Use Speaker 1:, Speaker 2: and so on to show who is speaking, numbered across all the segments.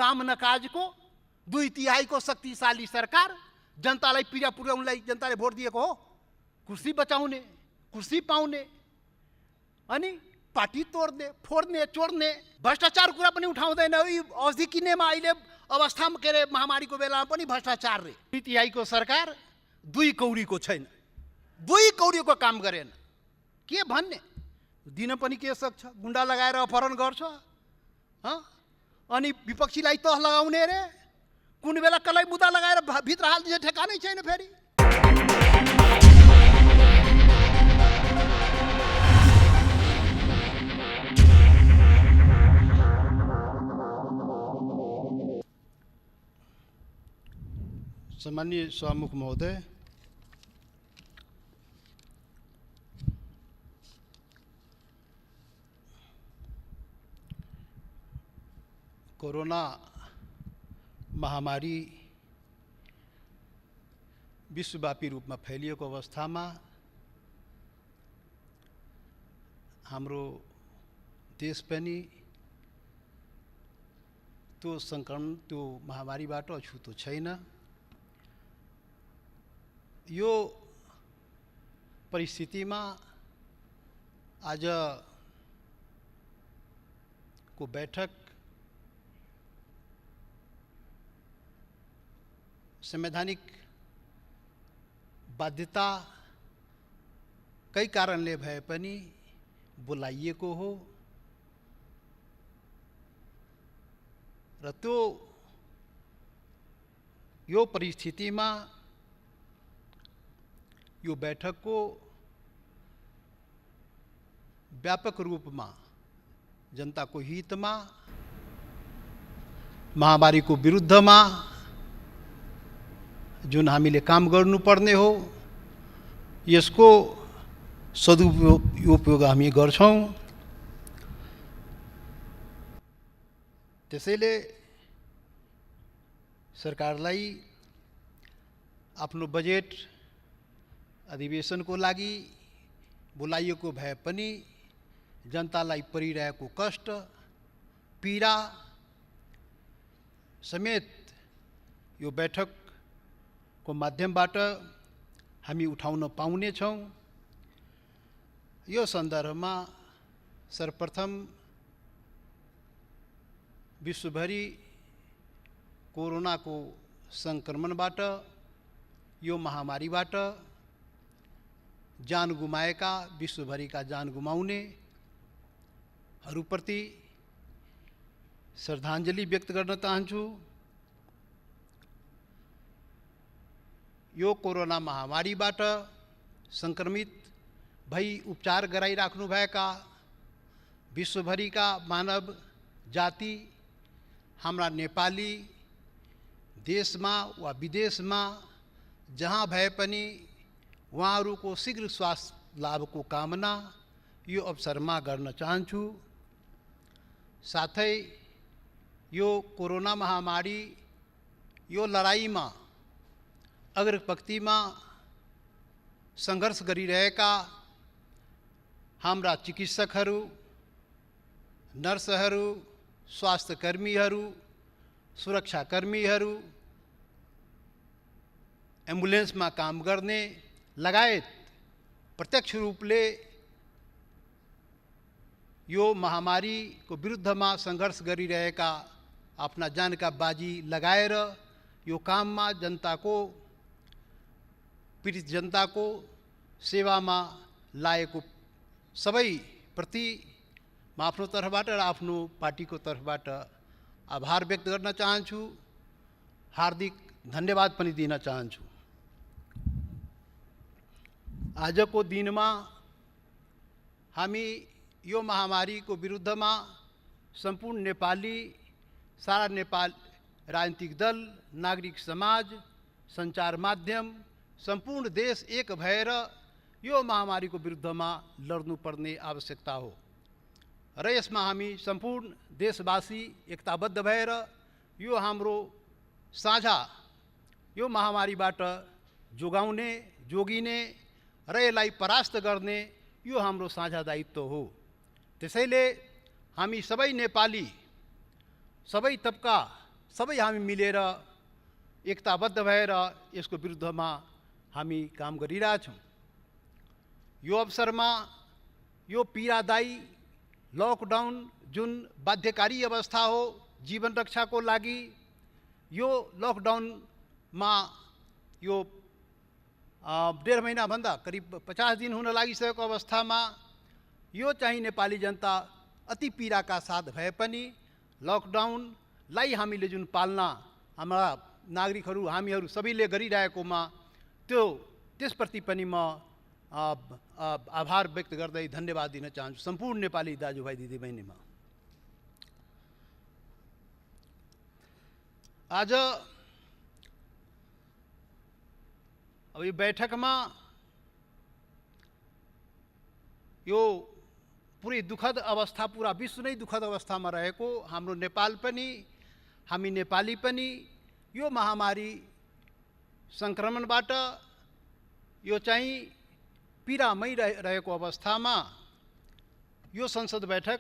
Speaker 1: काम न काज को 2/3 को शक्तिशाली सरकार जनतालाई पीडा पुर्याउनलाई जनताले भोट दिएको हो। कुर्सी बचाउने, कुर्सी पाउने, अनि पार्टी तोड्ने, फोड्ने, चोड्ने, भ्रष्टाचार कुरा पनि उठाउँदैन। औषधि किन्नेमा अहिले अवस्थामा के अरे महामारीको बेलामा पनि भ्रष्टाचार रे। 2/3 को सरकार 2 कौडीको छैन, 2 कौडीको काम गरेन। के भन्ने? दिन पनि के सक्छ? गुन्डा लगाएर अपहरण गर्छ, अनि विपक्षीलाई तह लगाउने रे। कुन बेला कसलाई मुद्दा लगाएर भित्र हाल्दिन्छ ठेकानै छैन फेरि।
Speaker 2: सम्माननीय सभामुख महोदय, कोरोना महामारी विश्वव्यापी रूपमा फैलिएको अवस्थामा हाम्रो देश पनि त्यो संक्रमण, त्यो महामारीबाट अछुतो छैन। यो परिस्थितिमा आज को बैठक संवैधानिक बाध्यता कई कारणले भए पनि बोलाइएको हो र त्यो यो परिस्थितिमा यो बैठकको व्यापक रूपमा जनताको हितमा, महामारीको विरुद्धमा जुन हामीले काम गर्नुपर्ने हो यसको सदुपयोग हामी गर्छौं। त्यसैले सरकारलाई आफ्नो बजेट अधिवेशनको लागि बोलाइएको भए पनि जनतालाई परिरहेको कष्ट, पीडा समेत यो बैठकको माध्यमबाट हामी उठाउन पाउनेछौँ। यो सन्दर्भमा सर्वप्रथम विश्वभरि कोरोनाको संक्रमणबाट, यो महामारीबाट जान गुमाएका, विश्वभरिका जान गुमाउनेहरूप्रति श्रद्धाञ्जली व्यक्त गर्न चाहन्छु। यो कोरोना महामारीबाट संक्रमित भई उपचार गराइराख्नुभएका विश्वभरिका मानव जाति, हाम्रा नेपाली देशमा वा विदेशमा जहाँ भए पनि उहाँहरूको शीघ्र स्वास्थ्य लाभको कामना यो अवसरमा गर्न चाहन्छु। साथै यो कोरोना महामारी, यो लडाईँमा अग्रपंक्तिमा सङ्घर्ष गरिरहेका हाम्रा चिकित्सकहरू, नर्सहरू, स्वास्थ्यकर्मीहरू, सुरक्षाकर्मीहरू, एम्बुलेन्समा काम गर्ने लगायत प्रत्यक्ष रूपले यो महामारीको विरुद्धमा सङ्घर्ष गरिरहेका आफ्ना जानका बाजी लगाएर यो काममा जनताको, पीडित जनताको सेवामा लागेको सबै प्रति म आफ्नो तर्फबाट र आफ्नो पार्टीको तर्फबाट आभार व्यक्त गर्न चाहन्छु, हार्दिक धन्यवाद पनि दिन चाहन्छु। आजको दिनमा हामी यो महामारीको विरुद्धमा सम्पूर्ण नेपाली, सारा नेपाल राजनीतिक दल, नागरिक समाज, सञ्चार माध्यम, सम्पूर्ण देश एक भएर यो महामारीको विरुद्धमा लड्नुपर्ने आवश्यकता हो र यसमा हामी सम्पूर्ण देशवासी एकताबद्ध भएर यो हाम्रो साझा, यो महामारीबाट जोगाउने, जोगिने र यसलाई परास्त गर्ने यो हाम्रो साझा दायित्व हो। त्यसैले हामी सबै नेपाली, सबै तबका सबै हामी मिलेर एकताबद्ध भएर यसको विरुद्धमा हामी काम गरिरहेछौँ। यो अवसरमा यो पीडादायी लकडाउन जुन बाध्यकारी अवस्था हो जीवन रक्षाको लागि, यो लकडाउनमा यो 1.5 महिनाभन्दा करिब 50 दिन हुन लागिसकेको अवस्थामा यो चाहिँ नेपाली जनता अति पीडाका साथ भए पनि लकडाउनलाई हामीले जुन पालना हाम्रा नागरिकहरू हामीहरू सबैले गरिरहेकोमा त्यसप्रति पनि म आभार व्यक्त गर्दै धन्यवाद दिन चाहन्छु सम्पूर्ण नेपाली दाजुभाइ दिदीबहिनीमा। आज अब यो बैठकमा यो पुरै दुःखद अवस्था, पुरा विश्व नै दुःखद अवस्थामा रहेको हाम्रो नेपाल पनि, हामी नेपाली पनि यो महामारी सङ्क्रमणबाट यो चाहिँ पीडामै रहेको अवस्थामा यो संसद बैठक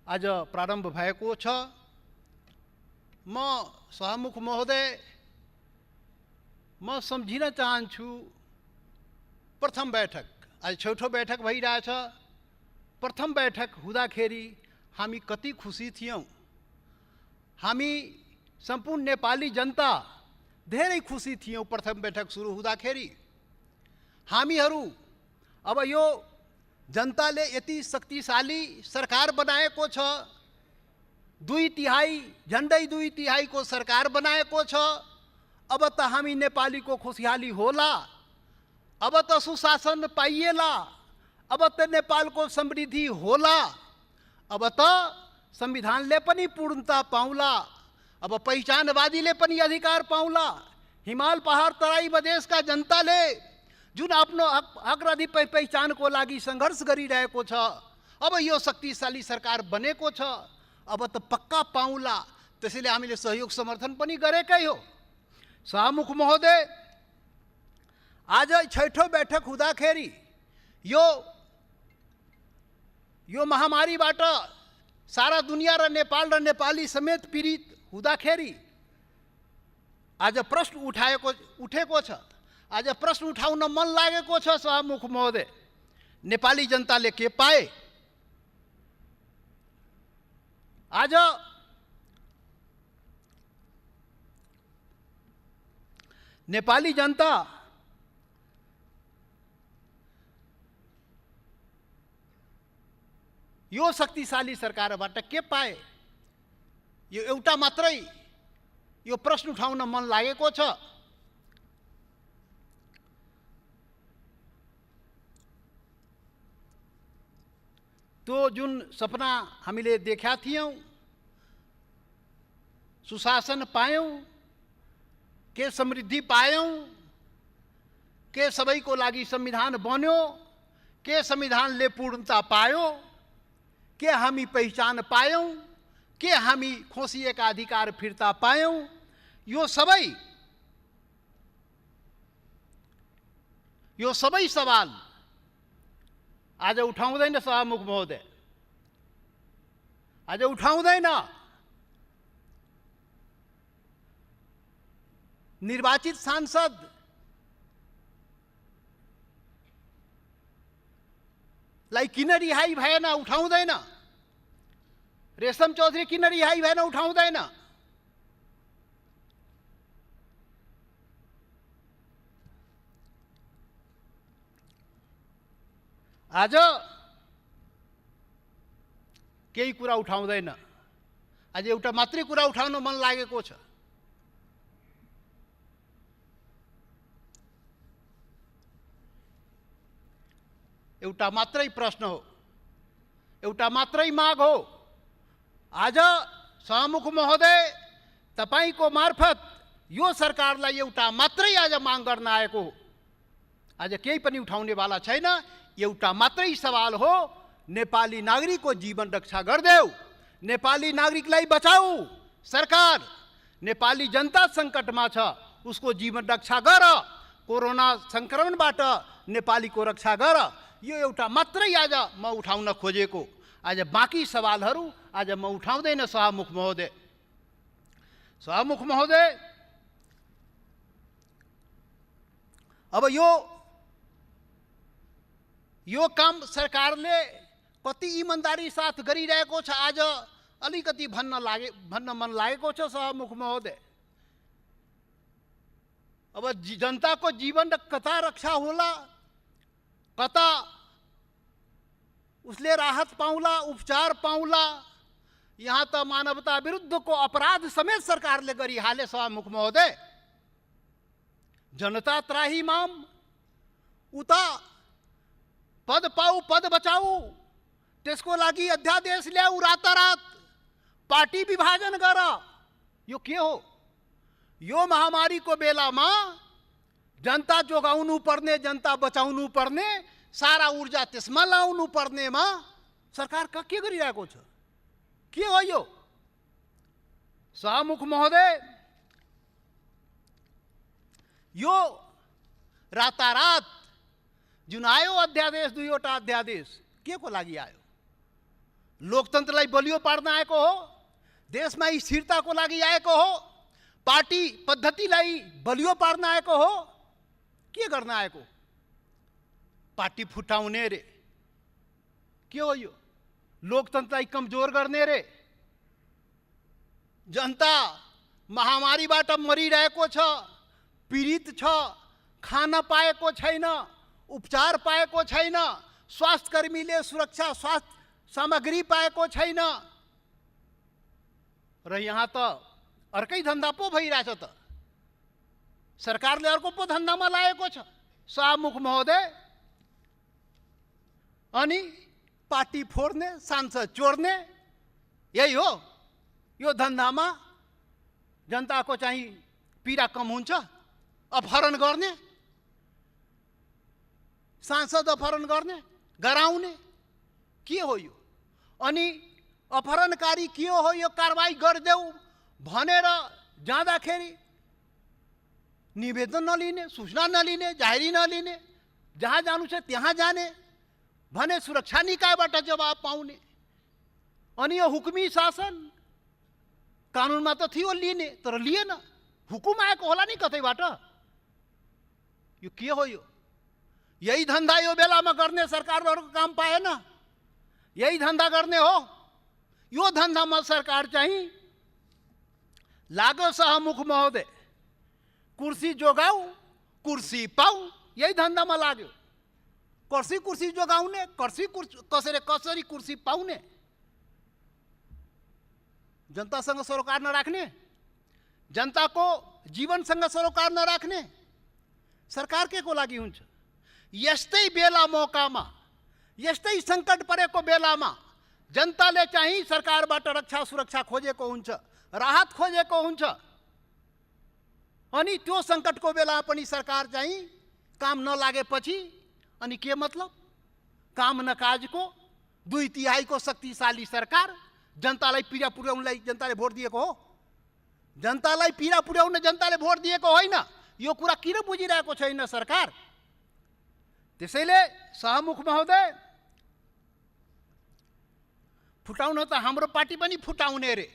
Speaker 2: आज प्रारम्भ भएको छ। म सभामुख महोदय, म सम्झिन चाहन्छु प्रथम बैठक, आज छौथो बैठक भइरहेछ। प्रथम बैठक हुँदाखेरि हामी कति खुसी थियौँ, हामी सम्पूर्ण नेपाली जनता धेरै खुसी थियौँ। प्रथम बैठक सुरु हुँदाखेरि हामीहरू अब यो जनताले यति शक्तिशाली सरकार बनाएको छ, 2/3 झन्डै 2/3 को सरकार बनाएको छ। अब त हामी नेपालीको खुसियाली होला, अब त सुशासन पाइएला, अब त नेपालको समृद्धि होला, अब त संविधानले पनि पूर्णता पाउला, अब पहिचानवादीले पनि अधिकार पाउला। हिमाल पहाड तराई मधेसका जनताले जुन आफ्नो हक र पहिचानको लागि सङ्घर्ष गरिरहेको छ, अब यो शक्तिशाली सरकार बनेको छ, अब त पक्का पाउला। त्यसैले हामीले सहयोग समर्थन पनि गरेकै हो। सभामुख महोदय, आज छैठौँ बैठक हुँदाखेरि यो महामारीबाट सारा दुनिया र नेपाल र नेपाली समेत पीडित हुँदाखेरि आज प्रश्न उठेको छ। आज प्रश्न उठाउन मन लागेको छ सभामुख महोदय, नेपाली जनताले के पाए? आज नेपाली जनता यो शक्तिशाली सरकारबाट के पाए? यो एउटा मात्रै यो प्रश्न उठाउन मन लागेको छ। त्यो जुन सपना हामीले देखा थियौँ, सुशासन पायौँ, के समृद्धि पायौँ, के सबैको लागि संविधान बन्यो, के संविधानले पूर्णता पायो, के हामी पहिचान पायौँ, के हामी खोसिएका अधिकार फिर्ता पायौँ, यो सबै सवाल आज उठाउँदैन सभामुख महोदय, आज उठाउँदैन। निर्वाचित सांसद लाई किन रिहाई भएन? उठाउँदैन। रेशम चौधरी किन रिहाई भएन? उठाउँदैन। आज केही कुरा उठाउँदैन। आज एउटा मात्रै कुरा उठाउन मन लागेको छ। एउटा मात्रै प्रश्न हो, एउटा मात्रै माग हो। आज सभामुख महोदय, तपाईको मार्फत यो सरकारलाई एउटा मात्रै आज माग गर्न आएको हो। आज केही पनि उठाउनेवाला छैन। एउटा मात्रै सवाल हो, नेपाली नागरिकको जीवन रक्षा गरिदेऊ, नेपाली नागरिकलाई बचाऊ। सरकार, नेपाली जनता सङ्कटमा छ, उसको जीवन रक्षा गर, कोरोना सङ्क्रमणबाट नेपालीको रक्षा गर। यो एउटा मात्रै आज म उठाउन खोजेको। आज बाँकी सवालहरू आज म उठाउँदैन सभामुख महोदय। सभामुख महोदय, अब यो काम सरकारले कति इमान्दारी साथ गरिरहेको छ आज अलिकति भन्न मन लागेको छ सभामुख महोदय। अब जनताको जीवन कता रक्षा होला, कता उसले राहत पाउला, उपचार पाउला, यहाँ त मानवता विरुद्धको अपराध समेत सरकारले गरिहाले सभामुख महोदय। जनता त्राही माम, उता पद पाऊ पद बचाऊ, त्यसको लागि अध्यादेश ल्याऊ, रातारात पार्टी विभाजन गर। यो के हो? यो महामारीको बेलामा जनता जोगाउनु पर्ने, जनता बचाउनु पर्ने, सारा ऊर्जा त्यसमा लाउनु पर्नेमा सरकार के गरिरहेको छ? के हो यो? सभामुख महोदय, यो रातारात जुन आयो अध्यादेश, दुईवटा अध्यादेश के को लागि आयो? लोकतन्त्रलाई बलियो पार्न आएको हो, देशमा स्थिरताको लागि आएको हो, पार्टी पद्धतिलाई बलियो पार्न आएको हो, के गर्न आएको? पार्टी फुटाउने रे? के हो यो? लोकतन्त्रलाई कमजोर गर्ने रे? जनता महामारीबाट मरिरहेको छ, पीडित छ, खान पाएको छैन, उपचार पाएको छैन, स्वास्थ्य कर्मीले सुरक्षा स्वास्थ्य सामग्री पाएको छैन, र यहाँ त अर्कै धन्दा पो भइरहेछ त। सरकारले अर्को पो धन्दामा लागेको छ सभामुख महोदय। अनि पार्टी फोड्ने, सांसद चोर्ने, यही हो यो धन्दामा? जनताको चाहिँ पीडा कम हुन्छ? अपहरण गर्ने, सांसद अपहरण गर्ने, गराउने, के हो यो? अनि अपहरणकारी के हो यो कारवाही गरिदेऊ भनेर जाँदाखेरि निवेदन नलिने, सूचना नलिने, जाहेरी नलिने, जहाँ जानु छ त्यहाँ जाने भने सुरक्षा निकायबाट जवाब पाउने। अनि यो हुकुमी शासन कानुनमा त थियो लिने, तर लिएन, हुकुम आएको होला नि कतैबाट। यो के हो यो? यही धन्दा यो बेलामा गर्ने सरकारहरूको काम पाएन, यही धन्दा गर्ने हो। यो धन्दामा सरकार चाहिँ लाग्यो सभामुख महोदय। कुर्सी जोगाऊ, कुर्सी पाऊ, यही धन्दामा लाग्यो। कुर्सी जोगाउने, कसरी कुर्सी पाउने? जनतासँग सरोकार नराख्ने, जनताको जीवनसँग सरोकार नराख्ने सरकार के को लागि हुन्छ? यस्तै बेला मौकामा, यस्तै सङ्कट परेको बेलामा जनताले चाहिँ सरकारबाट रक्षा सुरक्षा खोजेको हुन्छ, राहत खोजेको हुन्छ। अनि त्यो सङ्कटको बेला पनि सरकार चाहिँ काम नलागेपछि अनि के मतलब? काम नकाजको 2/3 शक्तिशाली सरकार जनतालाई पीडा पुर्याउनलाई जनताले भोट दिएको हो। जनतालाई पीडा पुर्याउन जनताले भोट दिएको होइन। यो कुरा किन बुझिरहेको छैन सरकार? त्यसैले सभामुख महोदय, फुटाउन त हाम्रो पार्टी पनि फुटाउने रे,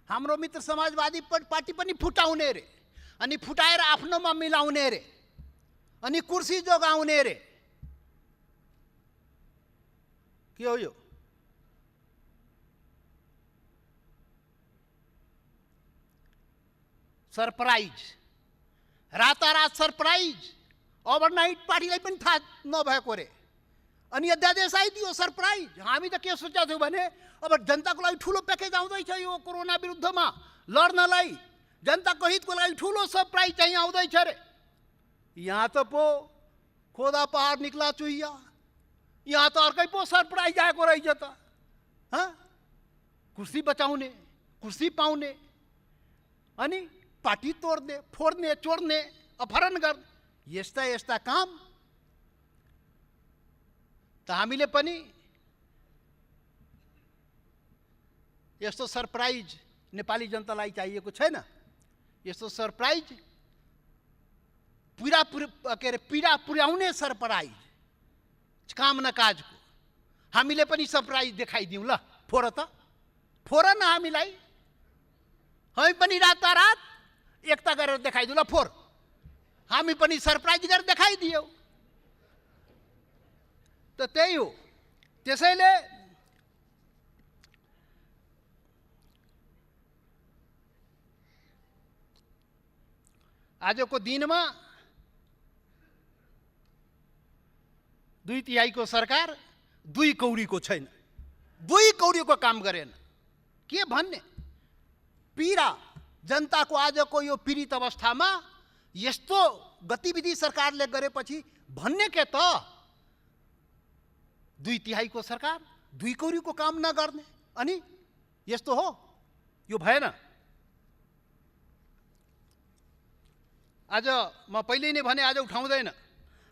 Speaker 2: हाम्रो मित्र समाजवादी पार्टी पनि फुटाउने रे, अनि फुटाएर आफ्नोमा मिलाउने रे, अनि कुर्सी जोगाउने रे। के हो यो? सरप्राइज, रातारात सरप्राइज, ओभरनाइट पार्टीलाई पनि थाहा नभएको रे। अनि अध्यादेश आइदियो, सरप्राइज। हामी त के सोचेको थियौँ भने अब जनताको लागि ठुलो प्याकेज आउँदैछ यो कोरोना विरुद्धमा लड्नलाई, जनताको हितको लागि ठुलो सरप्राइज चाहिँ आउँदैछ रे। यहाँ त पो खोदा पहाड निक्ला चुहिया, यहाँ त अर्कै पो सरप्राइज आएको रहेछ त। कुर्सी बचाउने, कुर्सी पाउने, अनि पार्टी तोड्ने, फोड्ने, चोर्ने, अपहरण गर्ने, यस्ता यस्ता काम त हामीले पनि यस्तो सरप्राइज नेपाली जनतालाई चाहिएको छैन। यस्तो सरप्राइज पीडा पुर्याउने सरप्राइज, काम न काजको हामीले पनि सरप्राइज देखाइदिउँ ल। फोर त, फोर न हामीलाई।
Speaker 1: हामी पनि रातारात एकता गरेर देखाइदिउँ ल फोर, हामी पनि सरप्राइज गरेर देखाइदियौ। त त्यही हो। त्यसैले आजको दिनमा 2/3 को सरकार 2 कौडीको छैन, 2 कौडीको काम गरेन। के भन्ने पीडा जनताको आजको यो पीडित अवस्थामा यस्तो गतिविधि सरकारले गरेपछि भन्ने के त 2/3 को सरकार 2 कौडीको काम नगर्ने, अनि यस्तो हो, यो भएन। आज म पहिले नै भने आज उठाउँदैन,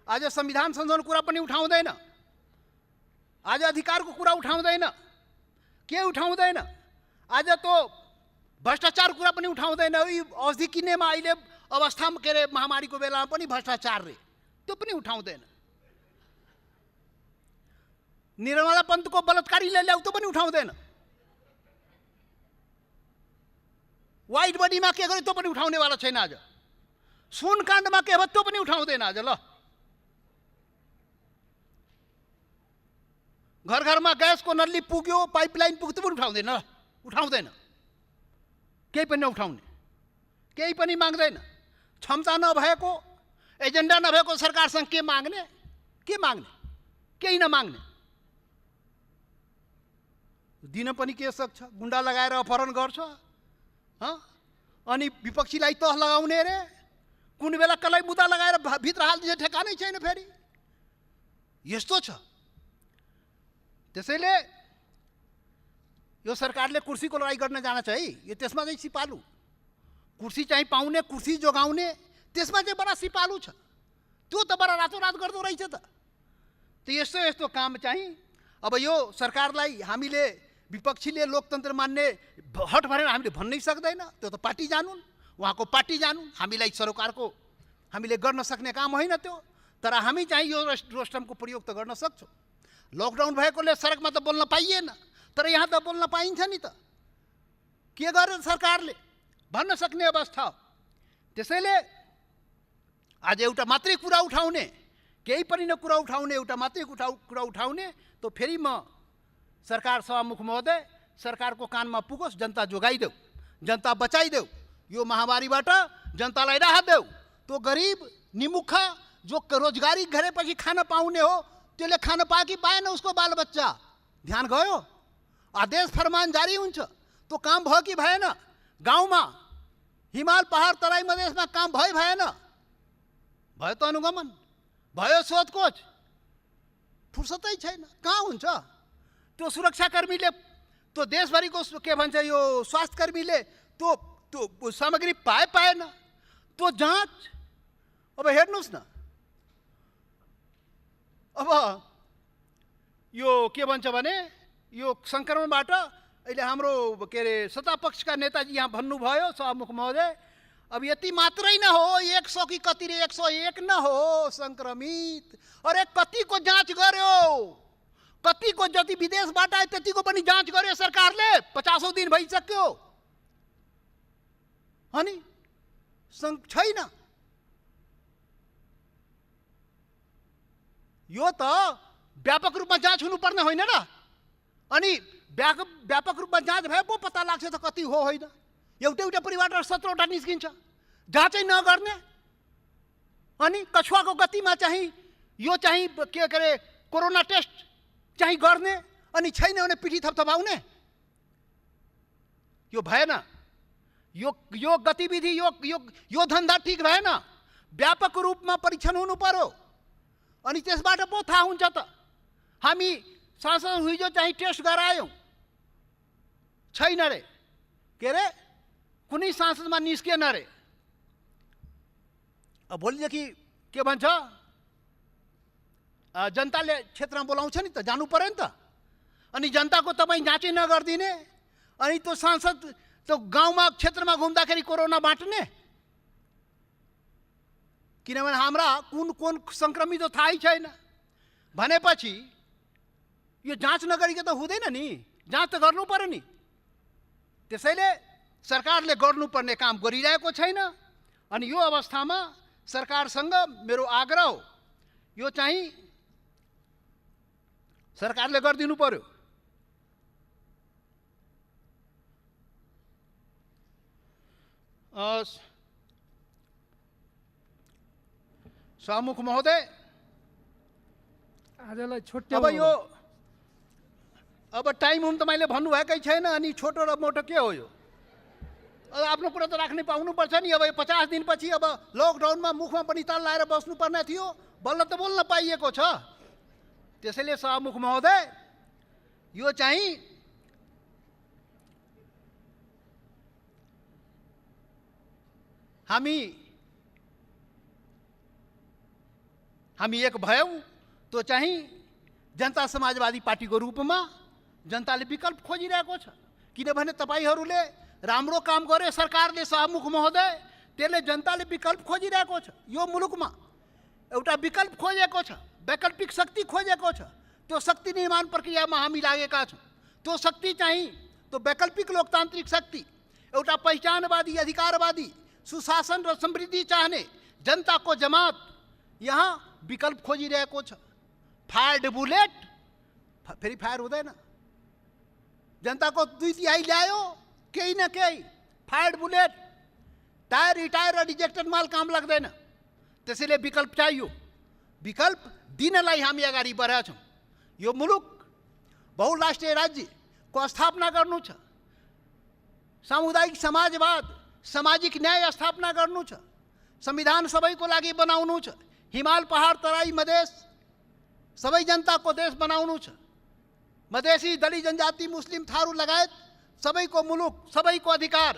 Speaker 1: आज संविधान संशोधन कुरा पनि उठाउँदैन, आज अधिकारको कुरा उठाउँदैन, के उठाउँदैन, आज त भ्रष्टाचार कुरा पनि उठाउँदैन। औषधि किन्नेमा अहिले अवस्थामा के अरे महामारीको बेलामा पनि भ्रष्टाचार रे, त्यो पनि उठाउँदैन। निर्मला पन्तको बलात्कारीले ल्याउ त्यो पनि उठाउँदैन। वाइट बडीमा के गर्यो त्यो पनि उठाउनेवाला छैन। आज सुन काण्डमा के भयो त्यो पनि उठाउँदैन। आज ल घर घरमा ग्यासको नल्ली पुग्यो, पाइपलाइन पुग्यो त्यो पनि उठाउँदैन, उठाउँदैन, केही पनि नउठाउने, केही पनि माग्दैन। क्षमता नभएको, एजेन्डा नभएको सरकारसँग के माग्ने, के माग्ने, केही नमाग्ने। दिन पनि के सक्छ, गुन्डा लगाएर अपहरण गर्छ, अनि विपक्षीलाई तह लगाउने रे, कुन बेला कसलाई मुद्दा लगाएर भित्र हाल्दिन्छ ठेकानै छैन। फेरि यस्तो छ। त्यसैले यो सरकारले कुर्सीको लडाइँ गर्न जान छ है, यो त्यसमा चाहिँ सिपालु, कुर्सी चाहिँ पाउने, कुर्सी जोगाउने, त्यसमा चाहिँ बडा सिपालु छ। त्यो त बडा रातोरात गर्दो रहेछ त। यस्तो यस्तो काम चाहिँ अब यो सरकारलाई हामीले विपक्षीले लोकतन्त्र मान्ने हट भनेर हामीले भन्नै सक्दैन। त्यो त पार्टी जानुन्, उहाँको पार्टी जानुन्, हामीलाई सरकारको हामीले गर्न सक्ने काम होइन त्यो। तर हामी चाहिँ यो रोस्टमको प्रयोग त गर्न सक्छौँ। लकडाउन भएकोले सडकमा त बोल्न पाइएन, तर यहाँ त बोल्न पाइन्छ नि त। के गर्यो सरकारले भन्न सक्ने अवस्था हो। त्यसैले आज एउटा मात्रै कुरा उठाउने, केही पनि न कुरा उठाउने, एउटा मात्रै कुरा उठाउने, त फेरि म सरकार सभामुख महोदय, सरकारको कानमा पुगोस्, जनता जोगाइदेऊ, जनता बचाइदेऊ, यो महामारीबाट जनतालाई राहत देऊ। त्यो गरिब निमुखा जो रोजगारी गरेपछि खान पाउने हो, त्यसले खान पायो कि पाएन, उसको बालबच्चा ध्यान गयो, आदेश फरमान जारी हुन्छ, त्यो काम भयो कि भएन। गाउँमा हिमाल पहाड तराई मधेसमा काम भयो भएन, भयो त अनुगमन, भयो सोधखोज, फुर्सदै छैन, कहाँ हुन्छ। त्यो सुरक्षाकर्मीले, त्यो देशभरिको के भन्छ यो स्वास्थ्यकर्मीले त्यो त्यो सामग्री पाएन, त्यो जाँच। अब हेर्नुहोस् न, अब यो के भन्छ भने यो सङ्क्रमणबाट अहिले हाम्रो के अरे सत्तापक्षका नेताजी यहाँ भन्नुभयो, सभामुख महोदय, अब यति मात्रै न हो 100 कि कति रे 101 न हो सङ्क्रमित। अरे कतिको जाँच गर्यो, कतिको जति विदेशबाट आयो त्यतिको पनि जाँच गर्यो सरकारले, 50औं दिन भइसक्यो, अनि छैन। यो त व्यापक रूपमा जाँच हुनुपर्ने होइन र, अनि व्यापक रूपमा जाँच भए पो पत्ता लाग्छ त कति हो होइन। एउटा एउटा परिवारबाट 17वटा निस्किन्छ, जाँचै नगर्ने, अनि कछुवाको गतिमा चाहिँ यो चाहिँ के अरे कोरोना टेस्ट चाहिँ गर्ने, अनि छैन भने पिठी थपथपाउने, यो भएन। यो गतिविधि, यो धन्दा ठिक भएन। व्यापक रूपमा परीक्षण हुनु पर्यो, अनि त्यसबाट पो थाहा हुन्छ त। हामी सांसद हिजो चाहिँ टेस्ट गरायौँ, छैन रे, के अरे कुनै सांसदमा निस्किएन रे। अब भोलिदेखि के भन्छ, जनताले क्षेत्रमा बोलाउँछ नि त, जानु पर्यो नि त। अनि जनताको तपाईँ जाँचै नगरिदिने, अनि त्यो सांसद त्यो गाउँमा क्षेत्रमा घुम्दाखेरि कोरोना बाँट्ने, किनभने हाम्रा कुन सङ्क्रमित त थाहै छैन भनेपछि यो जाँच नगरिकन त हुँदैन नि, जाँच त गर्नु पर्यो नि। त्यसैले
Speaker 2: सरकारले गर्नुपर्ने काम गरिरहेको छैन। अनि यो अवस्थामा सरकारसँग मेरो आग्रह हो, यो चाहिँ सरकारले गरिदिनु पर्यो। सभामुख महोदय,
Speaker 3: आजलाई छुट्यो।
Speaker 2: अब टाइम हुन त मैले भन्नुभएकै छैन, अनि छोटो र मोटो के हो यो? अब आफ्नो कुरा त राख्नै पाउनुपर्छ नि। अब 50 दिनपछि अब लकडाउनमा मुखमा पनि ताल लाएर बस्नुपर्ने थियो, बल्ल त बोल्न पाइएको छ। त्यसैले सभामुख महोदय, यो चाहिँ हामी एक भयौँ। त्यो चाहिँ जनता समाजवादी पार्टीको रूपमा जनताले विकल्प खोजिरहेको छ। किनभने तपाईहरूले राम्रो काम गरे सरकारले, सभामुख महोदय, त्यसले जनताले विकल्प खोजिरहेको छ। यो मुलुकमा एउटा विकल्प खोजेको छ, वैकल्पिक शक्ति खोजेको छ। त्यो शक्ति निर्माण प्रक्रियामा हामी लागेका छौँ। त्यो शक्ति चाहिँ त्यो वैकल्पिक लोकतान्त्रिक शक्ति, एउटा पहिचानवादी, अधिकारवादी, सुशासन र समृद्धि चाहने जनताको जमात यहाँ विकल्प खोजिरहेको छ। फायर्ड बुलेट फेरि फायर हुँदैन। जनताको 2/3 ल्यायो, केही न केही फायर्ड बुलेट, टायर रिटायर र रिजेक्टेड माल काम लाग्दैन। त्यसैले विकल्प चाहियो। विकल्प दिनलाई हामी अगाडि बढेका छौँ। यो मुलुक बहुराष्ट्रिय राज्यको स्थापना गर्नु छ, सामुदायिक समाजवाद, सामाजिक न्याय स्थापना गर्नु छ, संविधान सबैको लागि बनाउनु छ, हिमाल पहाड तराई मधेस सबै जनताको देश बनाउनु छ, मधेसी दलित जनजाति मुस्लिम थारू लगायत सबैको मुलुक, सबैको अधिकार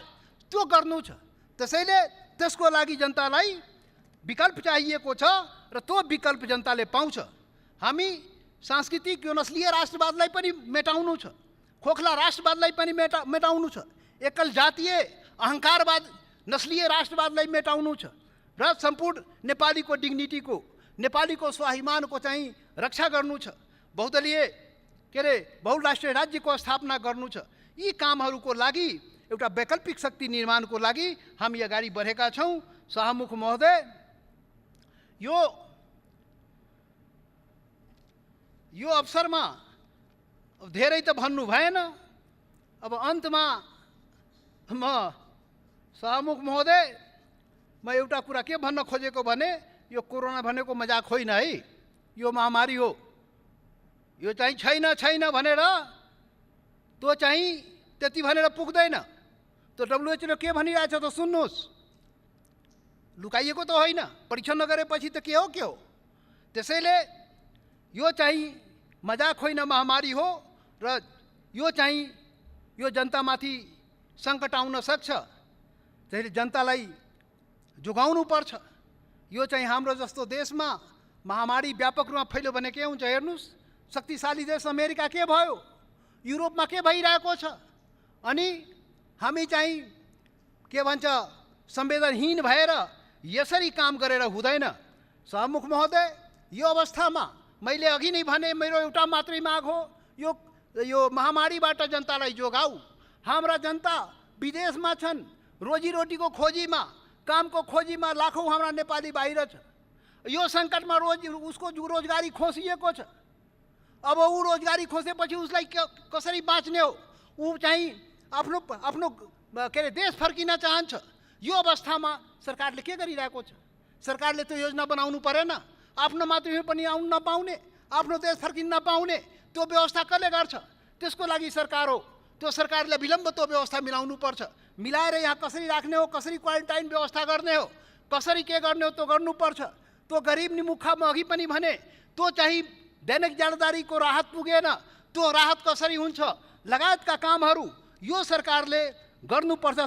Speaker 2: त्यो गर्नु छ। त्यसैले त्यसको लागि जनतालाई विकल्प चाहिएको छ र त्यो विकल्प जनताले पाउँछ। हामी सांस्कृतिक यो नस्लीय राष्ट्रवादलाई पनि मेटाउनु छ, खोखला राष्ट्रवादलाई पनि मेटाउनु छ, एकल जातीय अहङ्कारवाद नस्लीय राष्ट्रवादलाई मेटाउनु छ र सम्पूर्ण नेपालीको डिग्निटीको, नेपालीको स्वाभिमानको चाहिँ रक्षा गर्नु छ, बहुदलीय बहुराष्ट्रिय राज्यको स्थापना गर्नु छ। यी कामहरूको लागि एउटा वैकल्पिक शक्ति निर्माणको लागि हामी अगाडि बढेका छौँ। सभामुख महोदय, यो अवसरमा धेरै त भन्नु भएन। अब अन्तमा म सभामुख महोदय, म एउटा कुरा के भन्न खोजेको भने, यो कोरोना भनेको मजाक होइन है, यो महामारी हो। यो चाहिँ छैन भनेर त्यो चाहिँ त्यति भनेर पुग्दैन। त्यो WHO के भनिरहेछ त सुन्नुहोस्, लुकाइएको त होइन, परीक्षण नगरेपछि त के हो। त्यसैले यो चाहिँ मजाक होइन, महामारी हो र यो चाहिँ यो जनतामाथि सङ्कट आउन सक्छ। त्यसैले जनतालाई जोगाउनु पर्छ। यो चाहिँ हाम्रो जस्तो देशमा महामारी व्यापक रूपमा फैल्यो भने के हुन्छ हेर्नुहोस्। शक्तिशाली देश अमेरिका के भयो, युरोपमा के भइरहेको छ। अनि हामी चाहिँ के भन्छ संवेदनहीन भएर यसरी काम गरेर हुँदैन। सभामुख महोदय, यो अवस्थामा मैले अघि नै भने मेरो एउटा मात्रै माग हो, यो महामारीबाट जनतालाई जोगाऊ। हाम्रा जनता विदेशमा छन्, रोजीरोटीको खोजीमा, कामको खोजीमा लाखौँ हाम्रा नेपाली बाहिर छ। यो सङ्कटमा उसको रोजगारी खोसिएको छ। अब ऊ रोजगारी खोसेपछि उसलाई कसरी बाँच्ने हो? ऊ चाहिँ आफ्नो देश फर्किन चाहन्छ। यो अवस्थामा सरकारले के गरिरहेको छ? सरकारले त्यो योजना बनाउनु परेन? आफ्नो मातृभूमि पनि आउन नपाउने, आफ्नो देश फर्किन नपाउने त्यो व्यवस्था कसले गर्छ? त्यसको लागि सरकार हो। त्यो सरकारले विलम्ब त्यो व्यवस्था मिलाउनु पर्छ। मिलाएर यहाँ कसरी राख्ने हो, कसरी क्वारेन्टाइन व्यवस्था गर्ने हो, कसरी के गर्ने हो त्यो गर्नुपर्छ। त्यो गरिब निमुखा म अघि पनि भने, त्यो चाहिँ दैनिक जालदारीको राहत पुगेन, त्यो राहत कसरी हुन्छ लगायतका कामहरू यो सरकारले गर्नुपर्छ।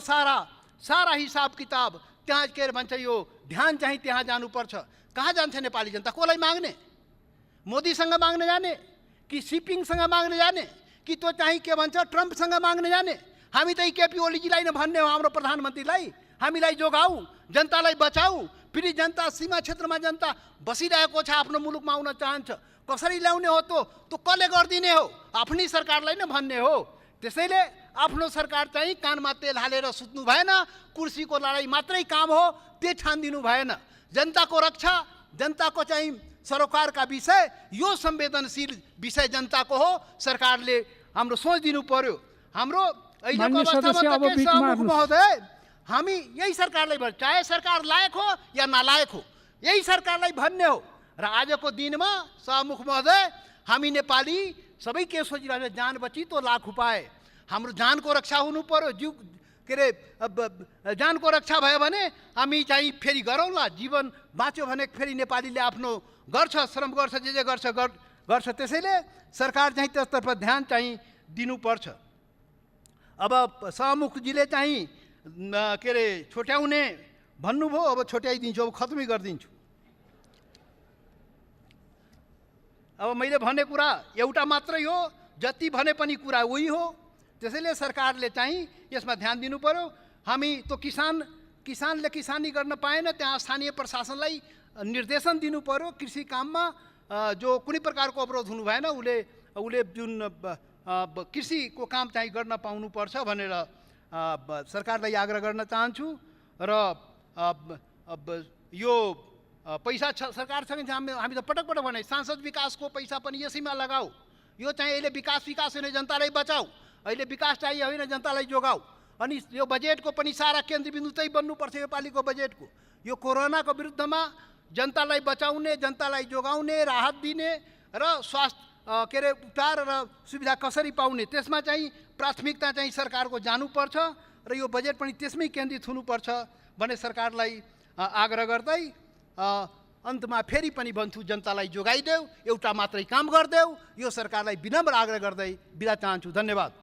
Speaker 2: सारा हिसाब किताब त्यहाँ के भन्छ, यो ध्यान चाहिँ त्यहाँ जानुपर्छ। कहाँ जान्छ नेपाली जनता? कसलाई माग्ने? मोदीसँग माग्न जाने कि सिपिङसँग माग्न जाने कि त्यो चाहिँ के भन्छ ट्रम्पसँग माग्न जाने? हामी त केपी ओलीजीलाई नै भन्ने हो, हाम्रो प्रधानमन्त्रीलाई, हामीलाई जोगाऊ, जनतालाई बचाऊ। फेरि जनता सीमा क्षेत्रमा जनता बसिरहेको छ, आफ्नो मुलुकमा आउन चाहन्छ, कसरी ल्याउने हो? त्यो कसले गरिदिने हो? आफ्नै सरकारलाई नै भन्ने हो। त्यसैले
Speaker 1: आफ्नो सरकार चाहिँ कानमा तेल हालेर सुत्नु भएन, कुर्सीको लडाइँ मात्रै काम हो त्यो ठानिदिनु भएन। जनताको रक्षा, जनताको चाहिँ सरोकारका विषय, यो संवेदनशील विषय जनताको हो। सरकारले हाम्रो सोच दिनु पर्यो। हाम्रो अहिलेको अवस्थामा त के छ महोदय, हामी यही सरकारलाई भन्छ, चाहे सरकार लायक हो या नालायक हो, यही सरकारलाई भन्ने हो। र आजको दिनमा सभामुख महोदय, हामी नेपाली सबै के सोचिरहेको छ, जान बची तो लाख उपाय। हाम्रो जानको रक्षा हुनु पर्यो। जीव के अरे जानको रक्षा भयो भने हामी चाहिँ फेरि गरौँला। जीवन बाँच्यो भने फेरि नेपालीले आफ्नो गर्छ, श्रम गर्छ, जे गर्छ। त्यसैले सरकार चाहिँ त्यसतर्फ ध्यान चाहिँ दिनुपर्छ। अब सभामुखजीले चाहिँ के अरे छोट्याउने भन्नुभयो, अब छोट्याइदिन्छु, अब खत्मै गरिदिन्छु। अब मैले भने कुरा एउटा मात्रै हो, जति भने पनि कुरा उही हो। त्यसैले सरकारले चाहिँ यसमा ध्यान दिनु पर्यो। हामी त किसानले किसानी गर्न पाएन, त्यहाँ स्थानीय प्रशासनलाई निर्देशन दिनु पर्यो। कृषि काममा जो कुनै प्रकारको अवरोध हुनु भएन, उसले जुन कृषिको काम चाहिँ गर्न पाउनुपर्छ भनेर सरकारलाई आग्रह गर्न चाहन्छु। र यो पैसा सरकारसँग हामी त पटक भने सांसद विकासको पैसा पनि यसैमा लगाऊ। यो चाहिँ अहिले विकास होइन, जनतालाई बचाऊ। अहिले विकास चाहिए होइन, जनतालाई जोगाऊ। अनि यो बजेटको पनि सारा केन्द्रबिन्दु त्यही बन्नुपर्छ। योपालिको बजेटको यो कोरोनाको विरुद्धमा जनतालाई बचाउने, जनतालाई जोगाउने, राहत दिने र स्वास्थ्य के अरे उपचार र सुविधा कसरी पाउने, त्यसमा चाहिँ प्राथमिकता चाहिँ सरकारको जानुपर्छ। र यो बजेट पनि त्यसमै केन्द्रित हुनुपर्छ भने सरकारलाई आग्रह गर्दै अन्तमा फेरि पनि भन्छु, जनतालाई जोगाइदेऊ, एउटा मात्रै काम गरिदेऊ। यो सरकारलाई विनम्र आग्रह गर्दै बिदा चाहन्छु। धन्यवाद।